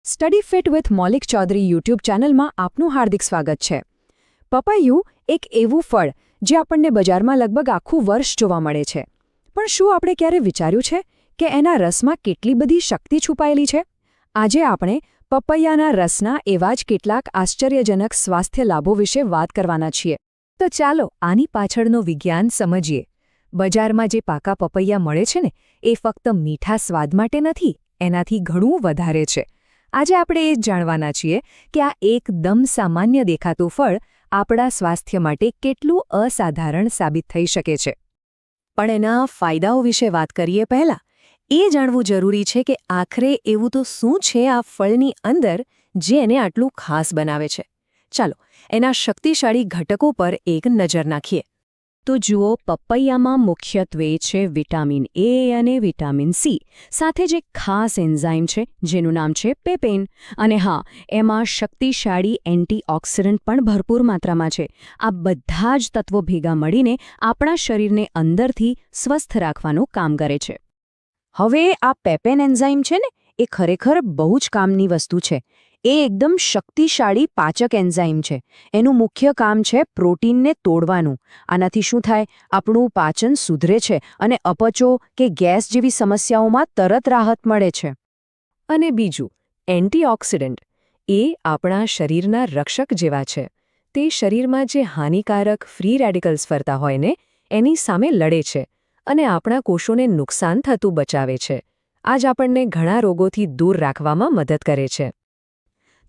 Study fit with Maulik Chaudhari YouTube ચેનલમાં આપનું હાર્દિક સ્વાગત છે. પપૈયું એક એવું ફળ જે આપણને બજારમાં લગભગ આખું વર્ષ જોવા મળે છે. પણ શું આપણે ક્યારે વિચાર્યું છે કે એના રસમાં કેટલી બધી શક્તિ છુપાયેલી છે? આજે આપણે પપૈયાના રસના એવા જ કેટલાક આશ્ચર્યજનક સ્વાસ્થ્ય લાભો વિશે વાત કરવાના છીએ. તો ચાલો આની પાછળનું વિજ્ઞાન સમજીએ. બજારમાં જે પાકા પપૈયા મળે છે ને એ ફક્ત મીઠા સ્વાદ માટે નથી, એનાથી ઘણું વધારે છે. આજે આપણે એ જ જાણવાના છીએ કે આ એકદમ સામાન્ય દેખાતું ફળ આપણા સ્વાસ્થ્ય માટે કેટલું અસાધારણ સાબિત થઈ શકે છે. પણ એના ફાયદાઓ વિશે વાત કરીએ પહેલાં એ જાણવું જરૂરી છે કે આખરે એવું તો શું છે આ ફળની અંદર જે એને આટલું ખાસ બનાવે છે. ચાલો એના શક્તિશાળી ઘટકો પર એક નજર નાખીએ. તો જુઓ, પપૈયામાં મુખ્યત્વે છે વિટામિન એ અને વિટામિન સી સાથે જ એક ખાસ એન્ઝાઇમ છે જેનું નામ છે પેપેન. અને હા, એમાં શક્તિશાળી એન્ટીઓક્સિડન્ટ પણ ભરપૂર માત્રામાં છે. આ બધા જ તત્વો ભેગા મળીને આપણા શરીરને અંદરથી સ્વસ્થ રાખવાનું કામ કરે છે. હવે આ પેપેન એન્ઝાઇમ છે ને એ ખરેખર બહુ જ કામની વસ્તુ છે. એ એકદમ શક્તિશાળી પાચક એન્ઝાઇમ છે. એનું મુખ્ય કામ છે પ્રોટીનને તોડવાનું. આનાથી શું થાય? આપણું પાચન સુધરે છે અને અપચો કે ગેસ જેવી સમસ્યાઓમાં તરત રાહત મળે છે. અને બીજું, એન્ટીઓક્સિડન્ટ એ આપણા શરીરના રક્ષક જેવા છે. તે શરીરમાં જે હાનિકારક ફ્રી રેડિકલ્સ ફરતા હોય ને એની સામે લડે છે અને આપણા કોષોને નુકસાન થતું બચાવે છે. આ જ આપણને ઘણા રોગોથી દૂર રાખવામાં મદદ કરે છે.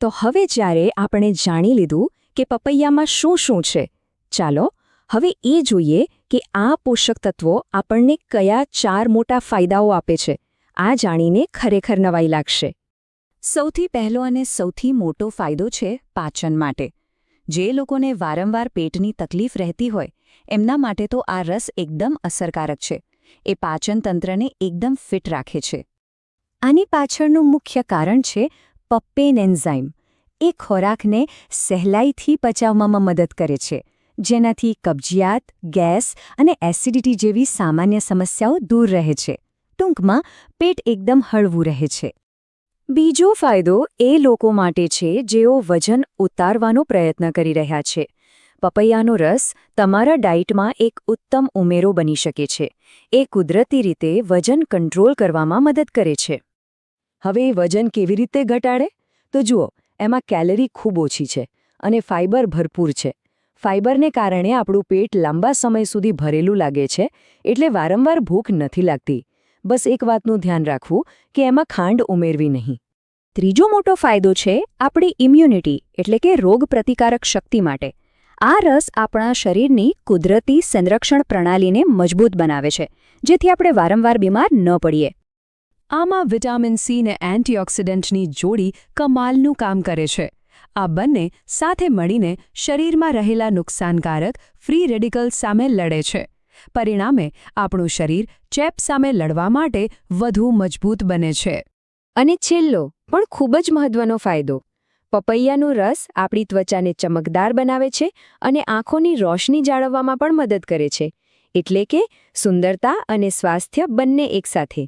તો હવે જ્યારે આપણે જાણી લીધું કે પપૈયામાં શું શું છે, ચાલો હવે એ જોઈએ કે આ પોષક તત્વો આપણને કયા 4 મોટા ફાયદાઓ આપે છે. આ જાણીને ખરેખર નવાઈ લાગશે. સૌથી પહેલો અને સૌથી મોટો ફાયદો છે પાચન માટે. જે લોકોને વારંવાર પેટની તકલીફ રહેતી હોય એમના માટે તો આ રસ એકદમ અસરકારક છે. એ પાચન તંત્રને એકદમ ફિટ રાખે છે. આની પાછળનું મુખ્ય કારણ છે પેપેન એન્ઝાઇમ. એ ખોરાકને સહેલાઈથી પચાવવામાં મદદ કરે છે, જેનાથી કબજિયાત, ગેસ અને એસિડિટી જેવી સામાન્ય સમસ્યાઓ દૂર રહે છે. ટૂંકમાં પેટ એકદમ હળવું રહે છે. બીજો ફાયદો એ લોકો માટે છે જેઓ વજન ઉતારવાનો પ્રયત્ન કરી રહ્યા છે. પપૈયાનો રસ તમારા ડાયટમાં એક ઉત્તમ ઉમેરો બની શકે છે. એ કુદરતી રીતે વજન કંટ્રોલ કરવામાં મદદ કરે છે. હવે વજન કેવી રીતે ઘટાડે? તો જુઓ, એમાં કેલરી ખૂબ ઓછી છે અને ફાઇબર ભરપૂર છે. ફાઇબરને કારણે આપણું પેટ લાંબા સમય સુધી ભરેલું લાગે છે, એટલે વારંવાર ભૂખ નથી લાગતી. બસ એક વાતનું ધ્યાન રાખવું કે એમાં ખાંડ ઉમેરવી નહીં. ત્રીજો મોટો ફાયદો છે આપણી ઇમ્યુનિટી એટલે કે રોગ પ્રતિકારક શક્તિ માટે. આ રસ આપણા શરીરની કુદરતી સંરક્ષણ પ્રણાલીને મજબૂત બનાવે છે, જેથી આપણે વારંવાર બીમાર ન પડીએ. આમાં વિટામિન સી અને એન્ટીઓક્સિડન્ટની જોડી કમાલનું કામ કરે છે. આ બંને સાથે મળીને શરીરમાં રહેલા નુકસાનકારક ફ્રી રેડિકલ્સ સામે લડે છે. પરિણામે આપણું શરીર ચેપ સામે લડવા માટે વધુ મજબૂત બને છે. અને છેલ્લો પણ ખૂબ જ મહત્વનો ફાયદો, પપૈયાનો રસ આપણી ત્વચાને ચમકદાર બનાવે છે અને આંખોની રોશની જાળવવામાં પણ મદદ કરે છે. એટલે કે સુંદરતા અને સ્વાસ્થ્ય બંને એકસાથે.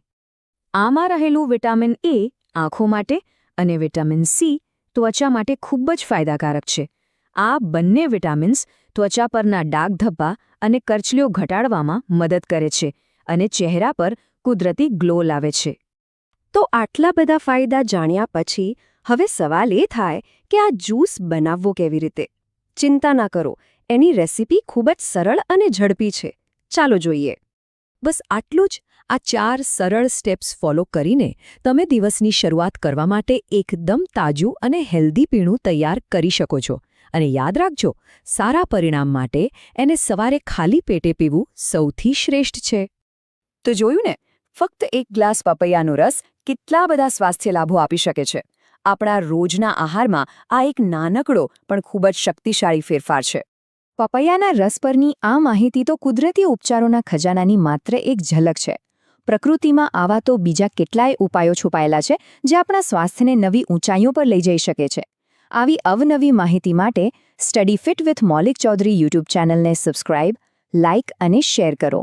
આમાં રહેલું વિટામિન એ આંખો માટે અને વિટામિન સી ત્વચા માટે ખૂબ જ ફાયદાકારક છે. આ બંને વિટામિન્સ ત્વચા પરના ડાઘ ધબ્બા અને કરચલીઓ ઘટાડવામાં મદદ કરે છે અને ચહેરા પર કુદરતી ગ્લો લાવે છે. તો આટલા બધા ફાયદા જાણ્યા પછી હવે સવાલ એ થાય કે આ જ્યુસ બનાવવો કેવી રીતે? ચિંતા ના કરો, એની રેસીપી ખૂબ જ સરળ અને ઝડપી છે. ચાલો જોઈએ. બસ આટલું જ. આ 4 સરળ સ્ટેપ્સ ફોલો કરીને તમે દિવસની શરૂઆત કરવા માટે એકદમ તાજું અને હેલ્ધી પીણું તૈયાર કરી શકો છો. અને યાદ રાખજો, સારા પરિણામ માટે એને સવારે ખાલી પેટે પીવું સૌથી શ્રેષ્ઠ છે. તો જોયું ને, ફક્ત એક ગ્લાસ પપૈયાનો રસ કેટલા બધા સ્વાસ્થ્ય લાભો આપી શકે છે. આપણા રોજના આહારમાં આ એક નાનકડો પણ ખૂબ જ શક્તિશાળી ફેરફાર છે. પપૈયાના રસ પરની આ માહિતી તો કુદરતી ઉપચારોના ખજાનાની માત્ર એક ઝલક છે. પ્રકૃતિમાં આવા તો બીજા કેટલાય ઉપાયો છુપાયેલા છે જે આપણા સ્વાસ્થ્યને નવી ઊંચાઈઓ પર લઈ જઈ શકે છે. આવી અવનવી માહિતી માટે study fit with Maulik Chaudhari YouTube ચેનલને સબસ્ક્રાઇબ, લાઇક અને શેર કરો.